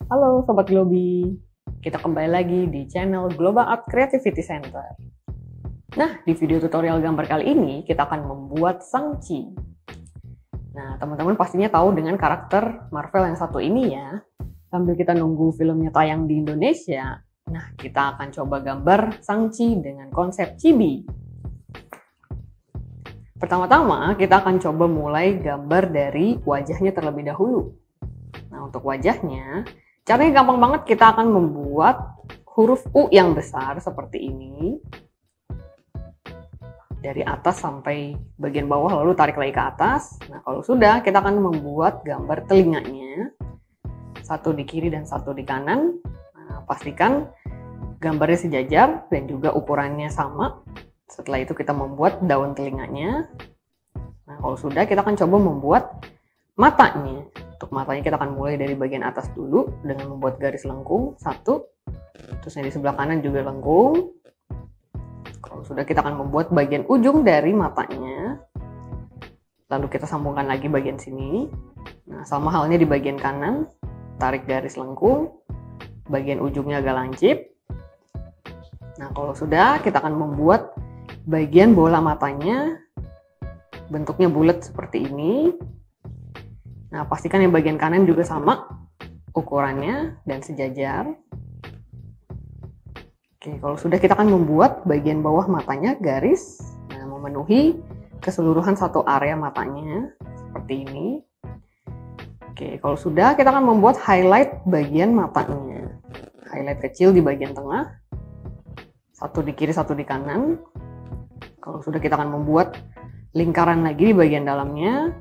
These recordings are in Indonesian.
Halo Sobat Globi, kita kembali lagi di channel Global Art Creativity Center. Nah, di video tutorial gambar kali ini kita akan membuat Shang-Chi. Nah, teman-teman pastinya tahu dengan karakter Marvel yang satu ini ya. Sambil kita nunggu filmnya tayang di Indonesia, nah kita akan coba gambar Shang-Chi dengan konsep chibi. Pertama-tama kita akan coba mulai gambar dari wajahnya terlebih dahulu. Nah, untuk wajahnya, caranya gampang banget. Kita akan membuat huruf U yang besar seperti ini. Dari atas sampai bagian bawah, lalu tarik lagi ke atas. Nah, kalau sudah, kita akan membuat gambar telinganya. Satu di kiri dan satu di kanan. Nah, pastikan gambarnya sejajar dan juga ukurannya sama. Setelah itu kita membuat daun telinganya. Nah, kalau sudah, kita akan coba membuat matanya. Untuk matanya kita akan mulai dari bagian atas dulu dengan membuat garis lengkung satu, terus yang di sebelah kanan juga lengkung. Kalau sudah, kita akan membuat bagian ujung dari matanya, lalu kita sambungkan lagi bagian sini. Nah, sama halnya di bagian kanan, tarik garis lengkung, bagian ujungnya agak lancip. Nah, kalau sudah, kita akan membuat bagian bola matanya, bentuknya bulat seperti ini. Nah, pastikan yang bagian kanan juga sama ukurannya dan sejajar. Oke, kalau sudah, kita akan membuat bagian bawah matanya garis, nah, memenuhi keseluruhan satu area matanya seperti ini. Oke, kalau sudah, kita akan membuat highlight bagian matanya. Highlight kecil di bagian tengah, satu di kiri, satu di kanan. Kalau sudah, kita akan membuat lingkaran lagi di bagian dalamnya.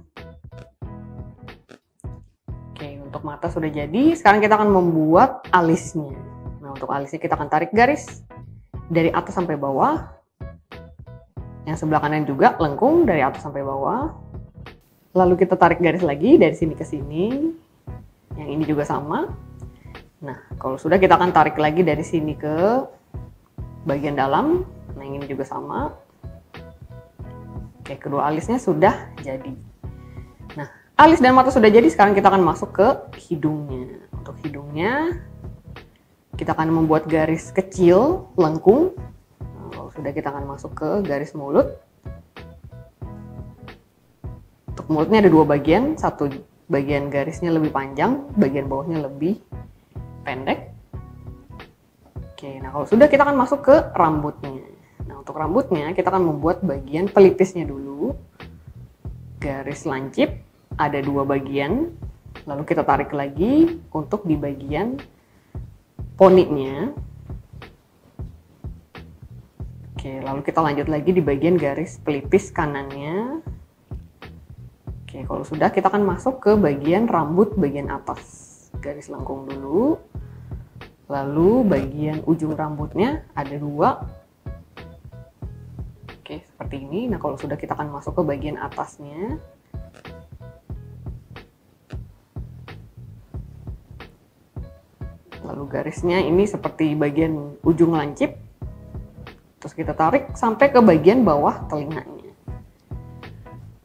Untuk mata sudah jadi, sekarang kita akan membuat alisnya. Nah, untuk alisnya kita akan tarik garis dari atas sampai bawah. Yang sebelah kanan juga lengkung dari atas sampai bawah. Lalu kita tarik garis lagi dari sini ke sini. Yang ini juga sama. Nah, kalau sudah, kita akan tarik lagi dari sini ke bagian dalam. Nah, yang ini juga sama. Oke, kedua alisnya sudah jadi. Nah, alis dan mata sudah jadi, sekarang kita akan masuk ke hidungnya. Untuk hidungnya, kita akan membuat garis kecil, lengkung. Nah, kalau sudah, kita akan masuk ke garis mulut. Untuk mulutnya ada dua bagian, satu bagian garisnya lebih panjang, bagian bawahnya lebih pendek. Oke, nah kalau sudah, kita akan masuk ke rambutnya. Nah, untuk rambutnya, kita akan membuat bagian pelipisnya dulu. Garis lancip. Ada dua bagian, lalu kita tarik lagi untuk di bagian poninya. Oke, lalu kita lanjut lagi di bagian garis pelipis kanannya. Oke, kalau sudah, kita akan masuk ke bagian rambut bagian atas. Garis lengkung dulu, lalu bagian ujung rambutnya ada dua. Oke, seperti ini. Nah, kalau sudah, kita akan masuk ke bagian atasnya. Lalu garisnya ini seperti bagian ujung lancip. Terus kita tarik sampai ke bagian bawah telinganya.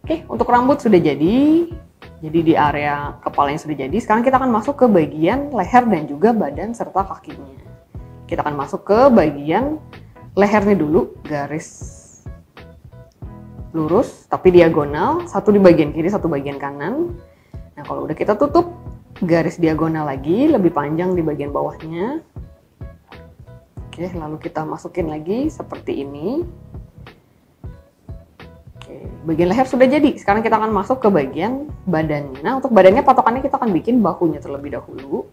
Oke, untuk rambut sudah jadi. Jadi di area kepalanya sudah jadi. Sekarang kita akan masuk ke bagian leher dan juga badan serta kakinya. Kita akan masuk ke bagian lehernya dulu. Garis lurus tapi diagonal. Satu di bagian kiri, satu bagian kanan. Nah, kalau udah, kita tutup garis diagonal lagi, lebih panjang di bagian bawahnya. Oke, lalu kita masukin lagi seperti ini. Oke, bagian leher sudah jadi. Sekarang kita akan masuk ke bagian badannya. Nah, untuk badannya patokannya kita akan bikin bahunya terlebih dahulu.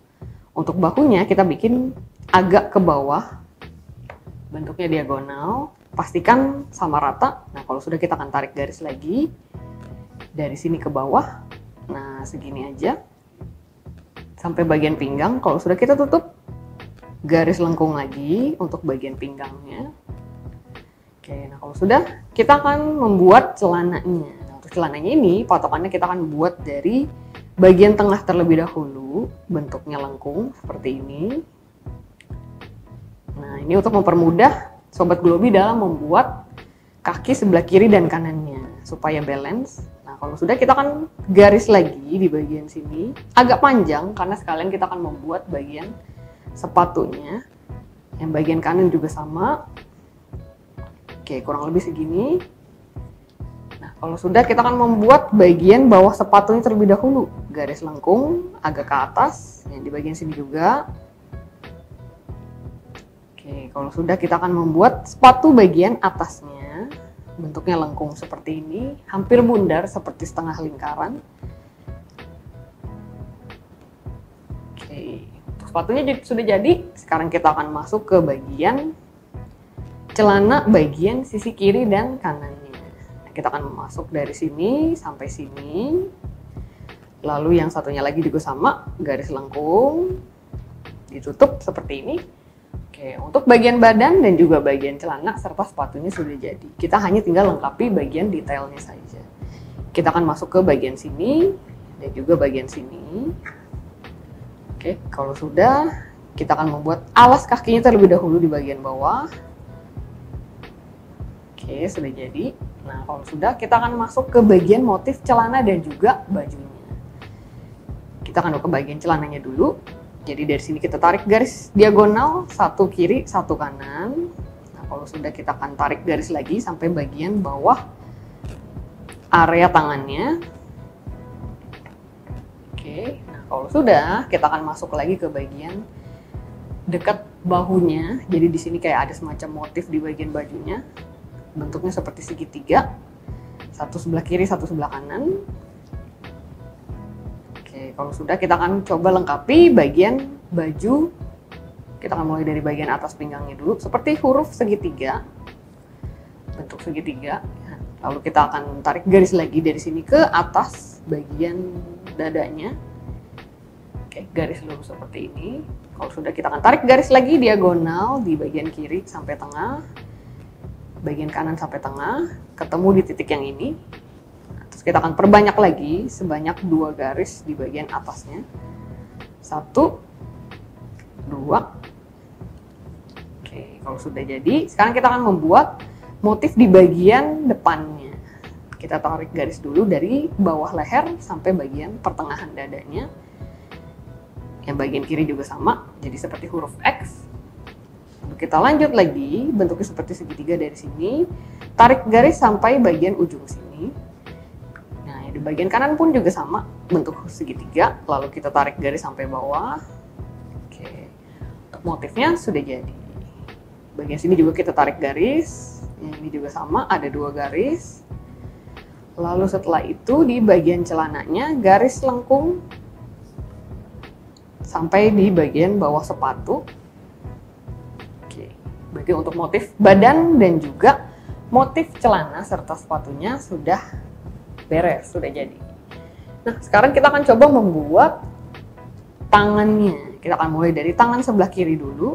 Untuk bahunya kita bikin agak ke bawah. Bentuknya diagonal. Pastikan sama rata. Nah, kalau sudah, kita akan tarik garis lagi. Dari sini ke bawah. Nah, segini aja. Sampai bagian pinggang. Kalau sudah, kita tutup garis lengkung lagi untuk bagian pinggangnya. Oke, nah kalau sudah, kita akan membuat celananya. Nah, untuk celananya ini patokannya kita akan buat dari bagian tengah terlebih dahulu, bentuknya lengkung seperti ini. Nah, ini untuk mempermudah Sobat Globi dalam membuat kaki sebelah kiri dan kanannya. supaya balance. Nah, kalau sudah kita akan garis lagi di bagian sini, agak panjang karena sekalian kita akan membuat bagian sepatunya. Yang bagian kanan juga sama. Oke, kurang lebih segini. Nah, kalau sudah kita akan membuat bagian bawah sepatunya terlebih dahulu. Garis lengkung agak ke atas, yang di bagian sini juga. Oke, kalau sudah kita akan membuat sepatu bagian atasnya. Bentuknya lengkung seperti ini, hampir bundar seperti setengah lingkaran. Oke, sepatunya sudah jadi. Sekarang kita akan masuk ke bagian celana bagian sisi kiri dan kanannya. Nah, kita akan masuk dari sini sampai sini. Lalu yang satunya lagi juga sama, garis lengkung, ditutup seperti ini. Oke, untuk bagian badan dan juga bagian celana serta sepatunya sudah jadi. Kita hanya tinggal lengkapi bagian detailnya saja. Kita akan masuk ke bagian sini dan juga bagian sini. Oke, kalau sudah, kita akan membuat alas kakinya terlebih dahulu di bagian bawah. Oke, sudah jadi. Nah, kalau sudah, kita akan masuk ke bagian motif celana dan juga bajunya. Kita akan ke bagian celananya dulu. Jadi dari sini kita tarik garis diagonal, satu kiri, satu kanan. Nah, kalau sudah kita akan tarik garis lagi sampai bagian bawah area tangannya. Oke, nah kalau sudah kita akan masuk lagi ke bagian dekat bahunya. Jadi di sini kayak ada semacam motif di bagian bajunya. Bentuknya seperti segitiga. Satu sebelah kiri, satu sebelah kanan. Oke, kalau sudah kita akan coba lengkapi bagian baju. Kita akan mulai dari bagian atas pinggangnya dulu, seperti huruf segitiga, bentuk segitiga. Lalu kita akan tarik garis lagi dari sini ke atas bagian dadanya. Oke, garis lurus seperti ini. Kalau sudah kita akan tarik garis lagi diagonal di bagian kiri sampai tengah, bagian kanan sampai tengah, ketemu di titik yang ini. Kita akan perbanyak lagi sebanyak 2 garis di bagian atasnya. 1, 2. Oke, kalau sudah jadi, sekarang kita akan membuat motif di bagian depannya. Kita tarik garis dulu dari bawah leher sampai bagian pertengahan dadanya. Yang bagian kiri juga sama, jadi seperti huruf X. Lalu kita lanjut lagi, bentuknya seperti segitiga dari sini. Tarik garis sampai bagian ujung sini. Di bagian kanan pun juga sama, bentuk segitiga, lalu kita tarik garis sampai bawah. Oke, untuk motifnya sudah jadi. Bagian sini juga kita tarik garis, yang ini juga sama, ada 2 garis. Lalu setelah itu di bagian celananya, garis lengkung sampai di bagian bawah sepatu. Oke, berarti untuk motif badan dan juga motif celana serta sepatunya sudah beres, sudah jadi. Nah, sekarang kita akan coba membuat tangannya. Kita akan mulai dari tangan sebelah kiri dulu.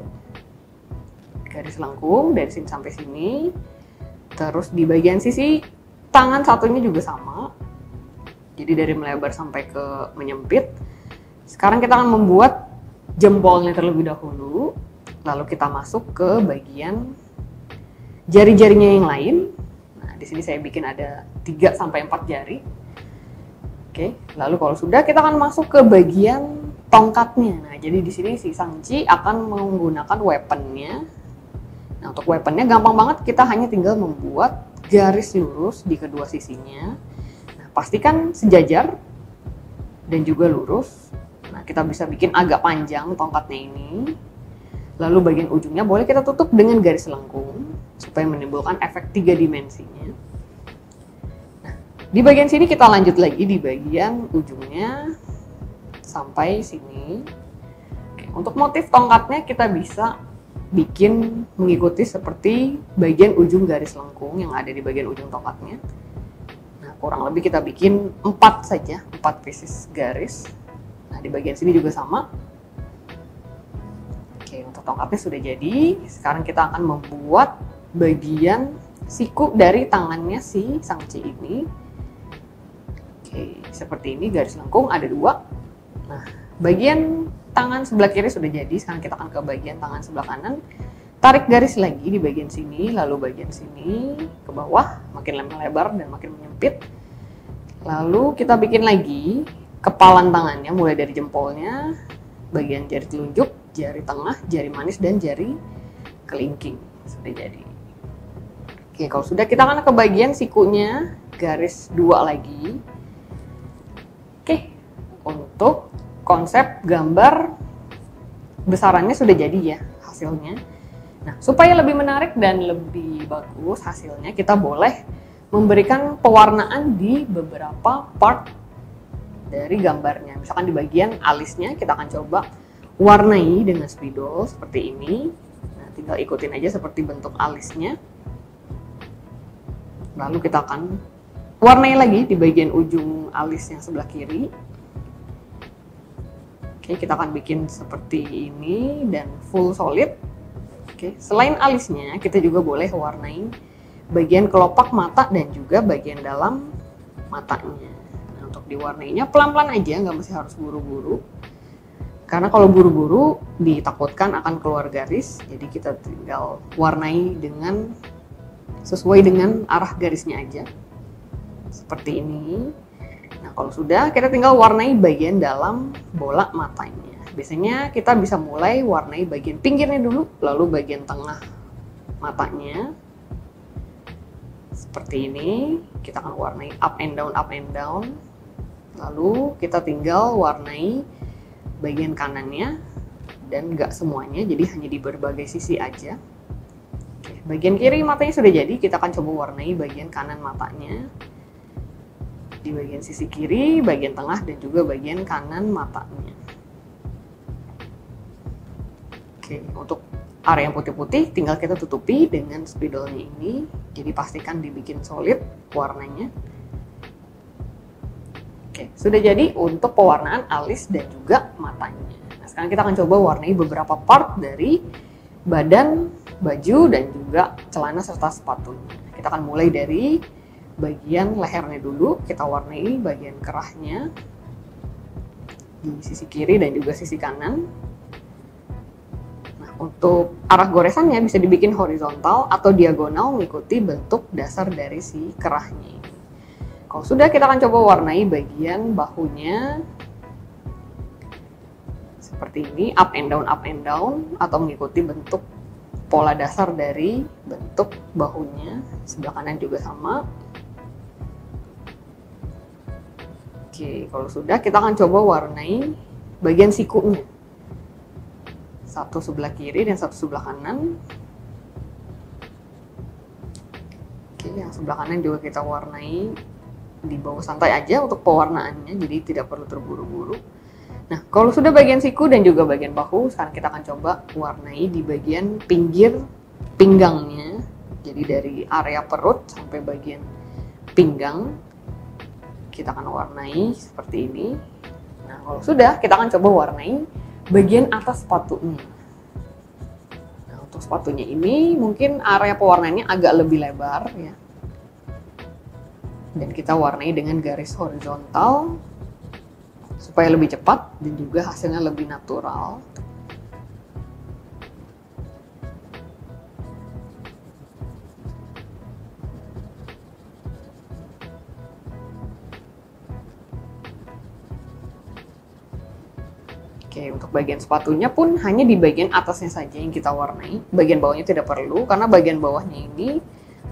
Garis lengkung dari sini sampai sini. Terus di bagian sisi tangan satunya juga sama. Jadi dari melebar sampai ke menyempit. Sekarang kita akan membuat jempolnya terlebih dahulu. Lalu kita masuk ke bagian jari-jarinya yang lain. Di sini saya bikin ada 3 sampai 4 jari. Oke, lalu kalau sudah kita akan masuk ke bagian tongkatnya. Nah, jadi di sini si Shang-Chi akan menggunakan weaponnya. Nah, untuk weaponnya gampang banget, kita hanya tinggal membuat garis lurus di kedua sisinya. Nah, pastikan sejajar dan juga lurus. Nah, kita bisa bikin agak panjang tongkatnya ini. Lalu bagian ujungnya boleh kita tutup dengan garis lengkung supaya menimbulkan efek 3 dimensinya. Nah, di bagian sini kita lanjut lagi di bagian ujungnya sampai sini. Oke, untuk motif tongkatnya kita bisa bikin mengikuti seperti bagian ujung garis lengkung yang ada di bagian ujung tongkatnya. Nah, kurang lebih kita bikin 4 saja, 4 pieces garis. Nah, di bagian sini juga sama. Oke, untuk tongkatnya sudah jadi. Sekarang kita akan membuat bagian siku dari tangannya si Shang-Chi ini. Oke, seperti ini garis lengkung ada 2. Nah, bagian tangan sebelah kiri sudah jadi. Sekarang kita akan ke bagian tangan sebelah kanan. Tarik garis lagi di bagian sini, lalu bagian sini ke bawah. makin lebar dan makin menyempit. Lalu kita bikin lagi kepalan tangannya mulai dari jempolnya, bagian jari telunjuk, jari tengah, jari manis, dan jari kelingking. Sudah jadi. Oke, kalau sudah kita akan ke bagian sikunya, garis 2 lagi. Oke, untuk konsep gambar besarannya sudah jadi ya hasilnya. Nah, supaya lebih menarik dan lebih bagus hasilnya, kita boleh memberikan pewarnaan di beberapa part dari gambarnya. Misalkan di bagian alisnya kita akan coba warnai dengan spidol seperti ini. Nah, tinggal ikutin aja seperti bentuk alisnya. Lalu kita akan warnai lagi di bagian ujung alis yang sebelah kiri. Oke, kita akan bikin seperti ini dan full solid. Oke, selain alisnya, kita juga boleh warnai bagian kelopak mata dan juga bagian dalam matanya. Nah, untuk diwarnainya pelan-pelan aja, nggak mesti harus buru-buru. Karena kalau buru-buru ditakutkan akan keluar garis, jadi kita tinggal warnai dengan sesuai dengan arah garisnya aja. Seperti ini. Nah, kalau sudah, kita tinggal warnai bagian dalam bola matanya. Biasanya kita bisa mulai warnai bagian pinggirnya dulu, lalu bagian tengah matanya. Seperti ini, kita akan warnai up and down. Lalu kita tinggal warnai bagian kanannya, dan nggak semuanya, jadi hanya di berbagai sisi aja. Oke, bagian kiri matanya sudah jadi, kita akan coba warnai bagian kanan matanya. Di bagian sisi kiri, bagian tengah, dan juga bagian kanan matanya. Oke, untuk area yang putih-putih tinggal kita tutupi dengan spidolnya ini, jadi pastikan dibikin solid warnanya. Oke, sudah jadi untuk pewarnaan alis dan juga matanya. Nah, sekarang kita akan coba warnai beberapa part dari badan, baju, dan juga celana serta sepatunya. Kita akan mulai dari bagian lehernya dulu, kita warnai bagian kerahnya di sisi kiri dan juga sisi kanan. Untuk arah goresannya bisa dibikin horizontal atau diagonal mengikuti bentuk dasar dari si kerahnya ini. Kalau sudah, kita akan coba warnai bagian bahunya seperti ini, up and down atau mengikuti bentuk pola dasar dari bentuk bahunya. Sebelah kanan juga sama. Oke, kalau sudah, kita akan coba warnai bagian sikunya. Satu sebelah kiri dan satu sebelah kanan. Oke, yang sebelah kanan juga kita warnai di bawah santai aja untuk pewarnaannya, jadi tidak perlu terburu-buru. Nah, kalau sudah bagian siku dan juga bagian bahu, sekarang kita akan coba warnai di bagian pinggir pinggangnya. Jadi dari area perut sampai bagian pinggang, kita akan warnai seperti ini. Nah, kalau sudah, kita akan coba warnai bagian atas sepatunya. Nah, untuk sepatunya ini mungkin area pewarnaannya agak lebih lebar ya. Dan kita warnai dengan garis horizontal supaya lebih cepat dan juga hasilnya lebih natural. Oke, untuk bagian sepatunya pun hanya di bagian atasnya saja yang kita warnai. Bagian bawahnya tidak perlu, karena bagian bawahnya ini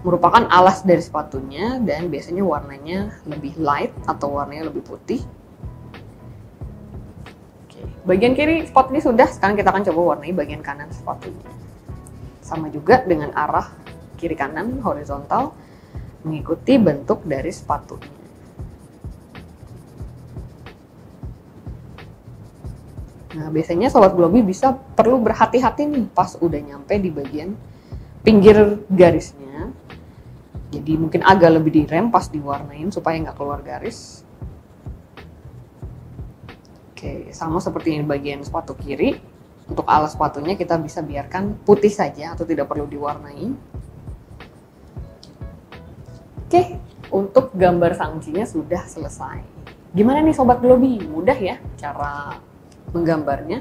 merupakan alas dari sepatunya dan biasanya warnanya lebih light atau warnanya lebih putih. Oke, bagian kiri sepatunya sudah, sekarang kita akan coba warnai bagian kanan sepatunya. Sama juga dengan arah kiri kanan horizontal, mengikuti bentuk dari sepatunya. Nah, biasanya Sobat Globi bisa perlu berhati-hati nih pas udah nyampe di bagian pinggir garisnya. Jadi mungkin agak lebih direm pas diwarnain supaya nggak keluar garis. Oke, sama seperti ini bagian sepatu kiri. Untuk alas sepatunya kita bisa biarkan putih saja atau tidak perlu diwarnai. Oke, untuk gambar sangcinya sudah selesai. Gimana nih Sobat Globi? Mudah ya cara menggambarnya.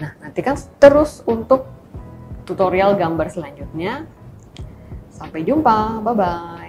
Nah, nantikan terus untuk tutorial gambar selanjutnya. Sampai jumpa, bye-bye.